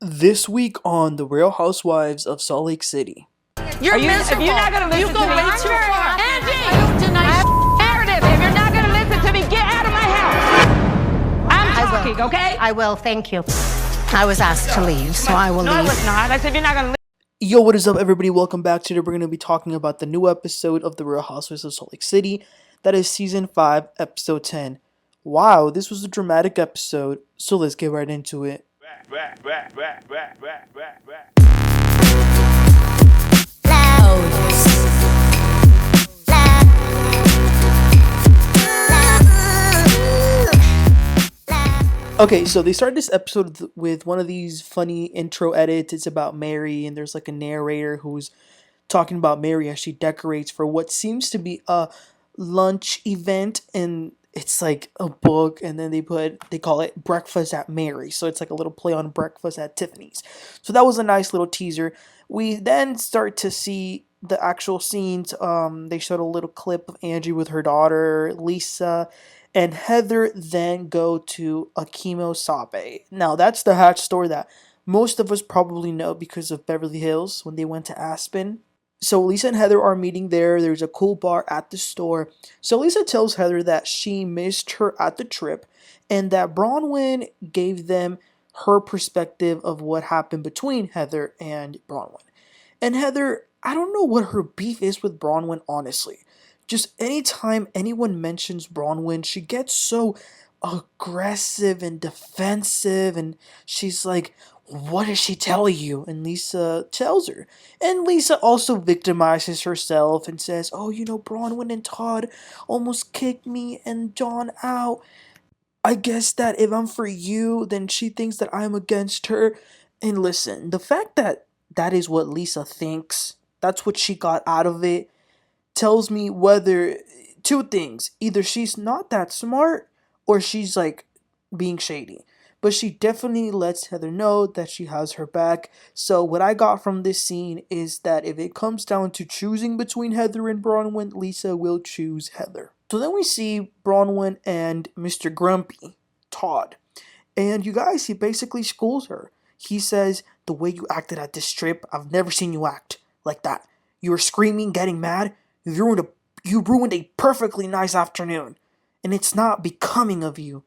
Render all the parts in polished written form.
This week on The Real Housewives of Salt Lake City. If you're not gonna listen to me, way too far. Angie, I don't deny Meredith, if you're not gonna listen to me, get out of my house. I'm talking, okay? I will, thank you. I was asked to leave, so I will leave. No, I was not. I said you're not gonna leave. Yo, what is up, everybody? Welcome back. Today we're going to be talking about the new episode of The Real Housewives of Salt Lake City. That is Season 5, Episode 10. Wow, this was a dramatic episode, so let's get right into it. Okay, so they started this episode with one of these funny intro edits. It's about Mary, and there's like a narrator who's talking about Mary as she decorates for what seems to be a lunch event, and it's like a book, and then they call it Breakfast at Mary, so it's like a little play on Breakfast at Tiffany's. So that was a nice little teaser. We then start to see the actual scenes. They showed a little clip of Angie with her daughter Lisa, and Heather then go to a chemo sabe. Now that's the Hatch store that most of us probably know because of Beverly Hills when they went to Aspen. So Lisa and Heather are meeting there. There's a cool bar at the store. So Lisa tells Heather that she missed her at the trip and that Bronwyn gave them her perspective of what happened between Heather and Bronwyn. And Heather, I don't know what her beef is with Bronwyn, honestly. Just anytime anyone mentions Bronwyn, she gets so aggressive and defensive, and she's like, what did she tell you? And Lisa tells her. And Lisa also victimizes herself and says, oh, Bronwyn and Todd almost kicked me and John out. I guess that if I'm for you, then she thinks that I'm against her. And listen, the fact that that is what Lisa thinks, that's what she got out of it, tells me whether two things. Either she's not that smart or she's like being shady. But she definitely lets Heather know that she has her back. So what I got from this scene is that if it comes down to choosing between Heather and Bronwyn, Lisa will choose Heather. So then we see Bronwyn and Mr. Grumpy, Todd. And you guys, he basically schools her. He says, the way you acted at this trip, I've never seen you act like that. You were screaming, getting mad. You ruined a perfectly nice afternoon. And it's not becoming of you.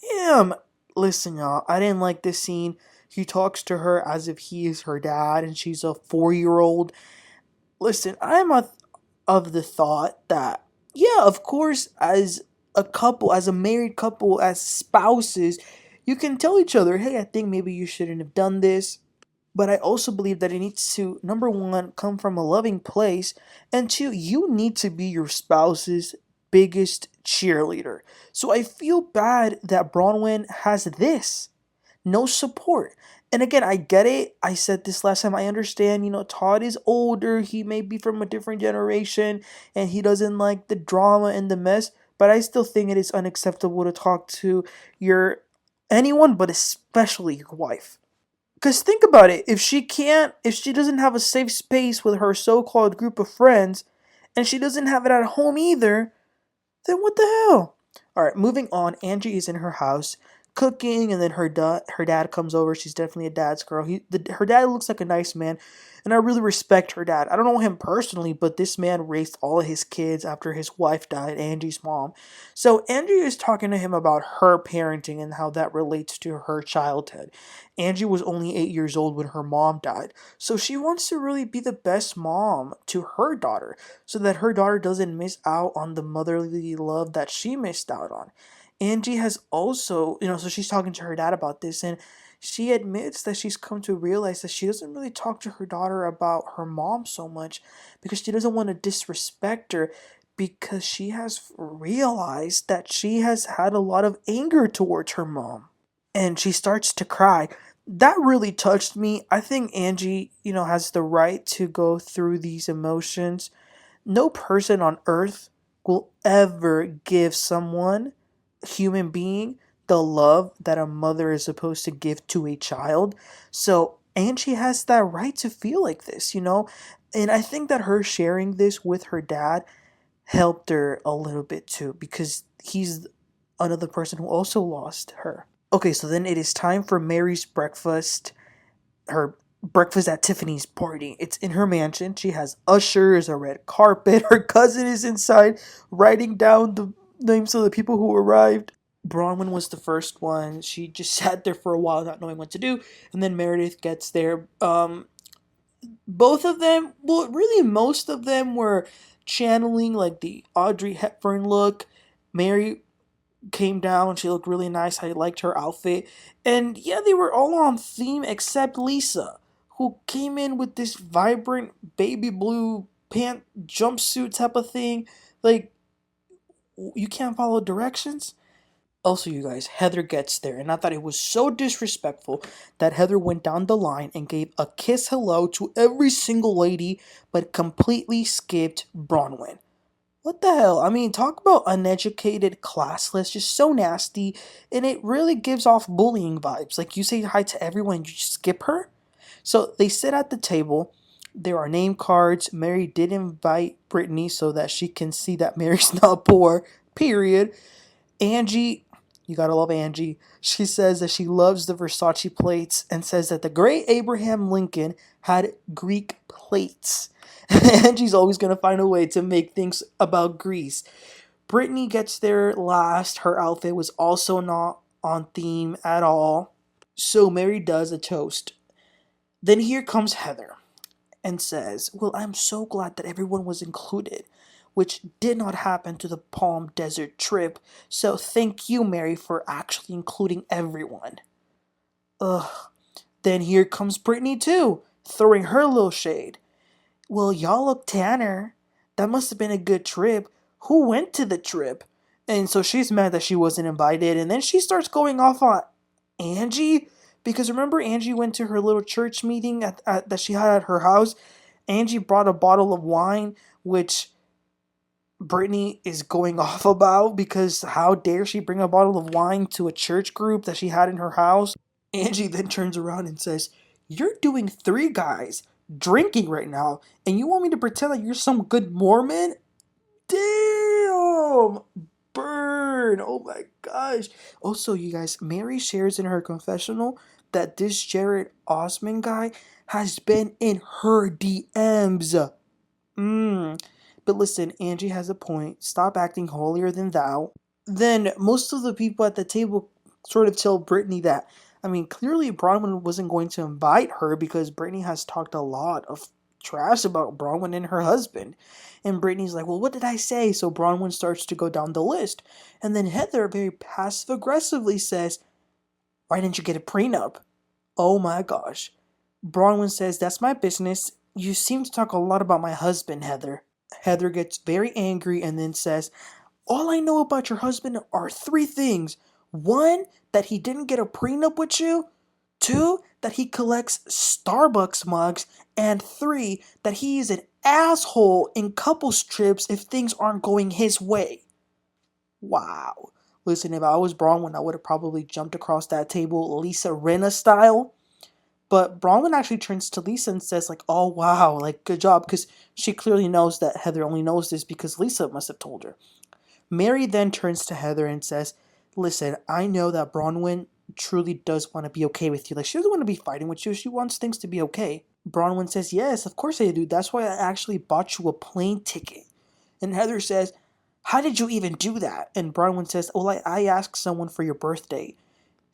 Damn. Listen, y'all, I didn't like this scene. He talks to her as if he is her dad and she's a 4-year-old. Listen, I'm of the thought that, yeah, of course, as a couple, as a married couple, as spouses, you can tell each other, hey, I think maybe you shouldn't have done this. But I also believe that it needs to, number one, come from a loving place, and two, you need to be your spouse's biggest cheerleader. So I feel bad that Bronwyn has this. No support. And again, I get it. I said this last time. I understand, Todd is older. He may be from a different generation and he doesn't like the drama and the mess. But I still think it is unacceptable to talk to anyone, but especially your wife. Because think about it. If she doesn't have a safe space with her so-called group of friends and she doesn't have it at home either, then what the hell? Alright, moving on. Angie is in her house cooking, and then her dad comes over. She's definitely a dad's girl. Her dad looks like a nice man, and I really respect her dad. I don't know him personally, but this man raised all of his kids after his wife died, Angie's mom. So Angie is talking to him about her parenting and how that relates to her childhood. Angie was only 8 years old when her mom died, so she wants to really be the best mom to her daughter so that her daughter doesn't miss out on the motherly love that she missed out on. Angie has also, so she's talking to her dad about this, and she admits that she's come to realize that she doesn't really talk to her daughter about her mom so much because she doesn't want to disrespect her, because she has realized that she has had a lot of anger towards her mom. And she starts to cry. That really touched me. I think Angie, has the right to go through these emotions. No person on earth will ever give someone, human being, the love that a mother is supposed to give to a child. So Angie has that right to feel like this, and I think that her sharing this with her dad helped her a little bit too, because he's another person who also lost her. Okay, so then it is time for Mary's breakfast. Her breakfast at Tiffany's party. It's in her mansion. She has ushers, a red carpet. Her cousin is inside writing down the names of the people who arrived. Bronwyn was the first one. She just sat there for a while not knowing what to do. And then Meredith gets there. Both of them, well, really most of them were channeling like the Audrey Hepburn look. Mary came down. She looked really nice. I liked her outfit. And yeah, they were all on theme except Lisa, who came in with this vibrant baby blue pant jumpsuit type of thing. Like, you can't follow directions? Also, you guys, Heather gets there, and I thought it was so disrespectful that Heather went down the line and gave a kiss hello to every single lady, but completely skipped Bronwyn. What the hell? I mean, talk about uneducated, classless, just so nasty, and it really gives off bullying vibes. Like, you say hi to everyone, you just skip her? So they sit at the table. There are name cards. Mary did invite Brittany so that she can see that Mary's not poor, period. Angie, you gotta love Angie. She says that she loves the Versace plates and says that the great Abraham Lincoln had Greek plates. Angie's always gonna find a way to make things about Greece. Brittany gets there last. Her outfit was also not on theme at all. So Mary does a toast. Then here comes Heather and says, well, I'm so glad that everyone was included, which did not happen to the Palm Desert trip, so thank you, Mary, for actually including everyone. Ugh. Then here comes Brittany, too, throwing her little shade. Well, y'all look tanner. That must have been a good trip. Who went to the trip? And so she's mad that she wasn't invited, and then she starts going off on Angie, because remember Angie went to her little church meeting that she had at her house. Angie brought a bottle of wine, which Brittany is going off about because how dare she bring a bottle of wine to a church group that she had in her house. Angie then turns around and says, you're doing three guys drinking right now, and you want me to pretend like you're some good Mormon? Damn! Burn! Oh my gosh. Also, you guys, Mary shares in her confessional that this Jared Osman guy has been in her DMs. But listen, Angie has a point. Stop acting holier than thou. Then most of the people at the table sort of tell Brittany that, I mean, clearly Bronwyn wasn't going to invite her because Brittany has talked a lot of trash about Bronwyn and her husband. And Brittany's like, well, what did I say? So Bronwyn starts to go down the list. And then Heather very passive-aggressively says, why didn't you get a prenup? Oh my gosh. Bronwyn says, that's my business. You seem to talk a lot about my husband, Heather. Heather gets very angry and then says, all I know about your husband are three things. One, that he didn't get a prenup with you. Two, that he collects Starbucks mugs. And three, that he is an asshole in couples trips if things aren't going his way. Wow. Listen, if I was Bronwyn, I would have probably jumped across that table Lisa Rinna style. But Bronwyn actually turns to Lisa and says, like, oh, wow, like, good job. Because she clearly knows that Heather only knows this because Lisa must have told her. Mary then turns to Heather and says, listen, I know that Bronwyn truly does want to be okay with you. Like, she doesn't want to be fighting with you. She wants things to be okay. Bronwyn says, yes, of course I do. That's why I actually bought you a plane ticket. And Heather says, how did you even do that? And Bronwyn says, well, I asked someone for your birthday.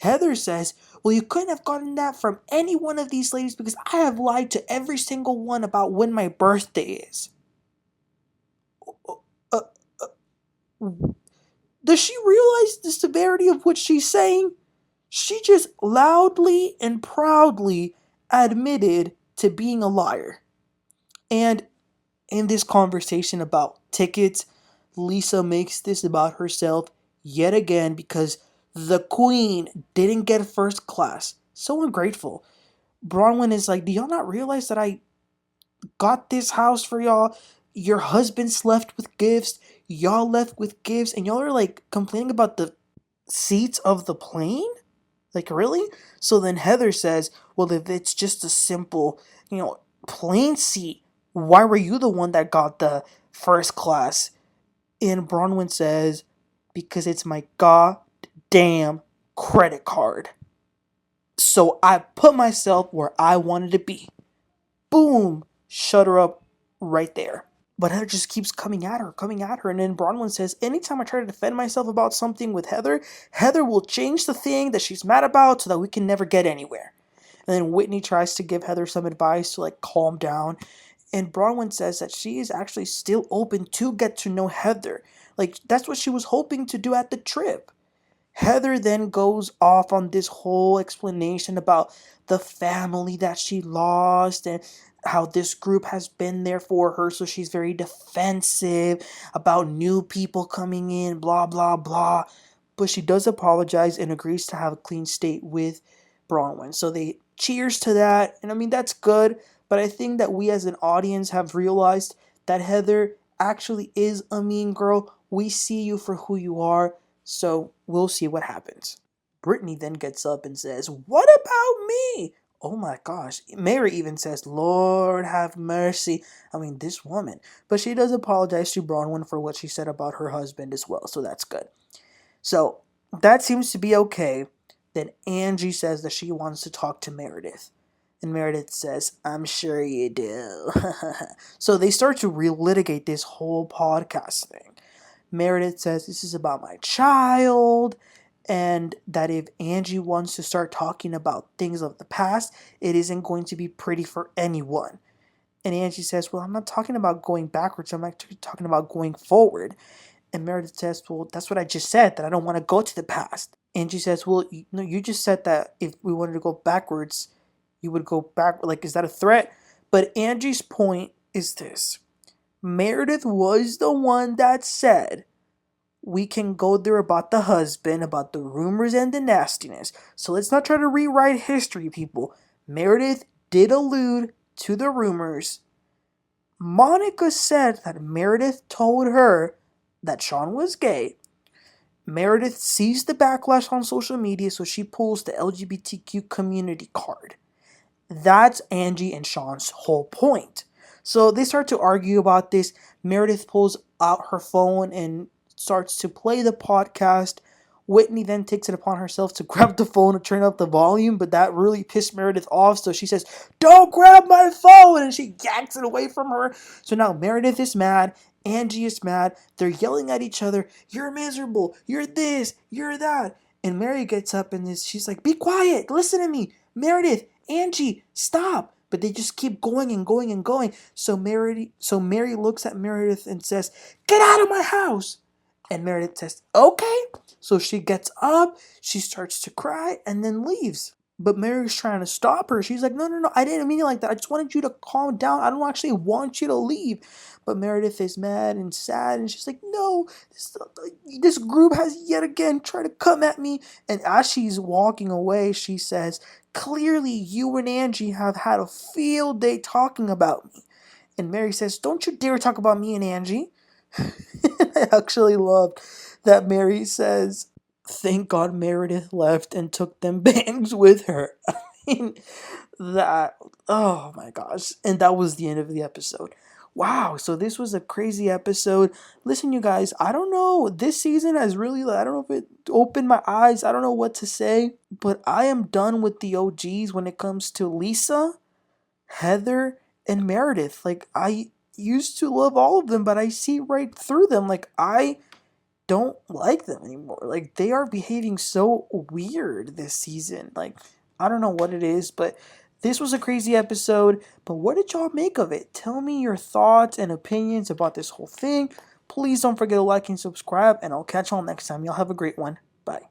Heather says, well, you couldn't have gotten that from any one of these ladies because I have lied to every single one about when my birthday is. Does she realize the severity of what she's saying? She just loudly and proudly admitted to being a liar. And in this conversation about tickets, Lisa makes this about herself yet again because the queen didn't get first class. So ungrateful. Bronwyn is like, do y'all not realize that I got this house for y'all? Your husband's left with gifts. Y'all left with gifts. And y'all are like complaining about the seats of the plane? Like, really? So then Heather says, well, if it's just a simple, plane seat, why were you the one that got the first class? And Bronwyn says, because it's my goddamn credit card. So I put myself where I wanted to be. Boom! Shut her up right there. But Heather just keeps coming at her. And then Bronwyn says, anytime I try to defend myself about something with Heather, Heather will change the thing that she's mad about so that we can never get anywhere. And then Whitney tries to give Heather some advice to calm down. And Bronwyn says that she is actually still open to get to know Heather. That's what she was hoping to do at the trip. Heather then goes off on this whole explanation about the family that she lost and how this group has been there for her, so she's very defensive about new people coming in, blah, blah, blah. But she does apologize and agrees to have a clean slate with Bronwyn. So they cheers to that, and I mean, that's good, but I think that we as an audience have realized that Heather actually is a mean girl. We see you for who you are, so we'll see what happens. Brittany then gets up and says, what about me? Oh my gosh. Mary even says, Lord have mercy. I mean, this woman. But she does apologize to Bronwyn for what she said about her husband as well, so that's good. So that seems to be okay. Then Angie says that she wants to talk to Meredith. And Meredith says, I'm sure you do. So they start to relitigate this whole podcast thing. Meredith says this is about my child, and that if Angie wants to start talking about things of the past, it isn't going to be pretty for anyone. And Angie says, well, I'm not talking about going backwards, I'm actually talking about going forward. And Meredith says, well, that's what I just said, that I don't want to go to the past. Angie says, well, you just said that if we wanted to go backwards, you would go back. Is that a threat? But Angie's point is this. Meredith was the one that said, we can go there about the husband, about the rumors and the nastiness. So let's not try to rewrite history, people. Meredith did allude to the rumors. Monica said that Meredith told her that Sean was gay. Meredith sees the backlash on social media, so she pulls the LGBTQ community card. That's Angie and Sean's whole point. So they start to argue about this. Meredith pulls out her phone and starts to play the podcast. Whitney then takes it upon herself to grab the phone and turn up the volume, but that really pissed Meredith off, so she says, don't grab my phone, and she yanks it away from her. So now Meredith is mad, Angie is mad, they're yelling at each other, you're miserable, you're this, you're that. And Mary gets up and she's like, be quiet, listen to me, Meredith, Angie, stop. But they just keep going and going and going. So Mary looks at Meredith and says, get out of my house. And Meredith says, okay. So she gets up, she starts to cry, and then leaves. But Mary's trying to stop her. She's like, no, I didn't mean it like that. I just wanted you to calm down. I don't actually want you to leave. But Meredith is mad and sad, and she's like, no, this group has yet again tried to come at me. And as she's walking away, she says, clearly you and Angie have had a field day talking about me. And Mary says, don't you dare talk about me and Angie. I actually loved that Mary says, thank God Meredith left and took them bangs with her. I mean, oh my gosh. And that was the end of the episode. Wow, so this was a crazy episode. Listen, you guys, I don't know. This season has really, I don't know if it opened my eyes. I don't know what to say. But I am done with the OGs when it comes to Lisa, Heather, and Meredith. I used to love all of them, but I see right through them. I don't like them anymore. They are behaving so weird this season. I don't know what it is, but this was a crazy episode. But what did y'all make of it? Tell me your thoughts and opinions about this whole thing. Please don't forget to like and subscribe, and I'll catch y'all next time. Y'all have a great one. Bye.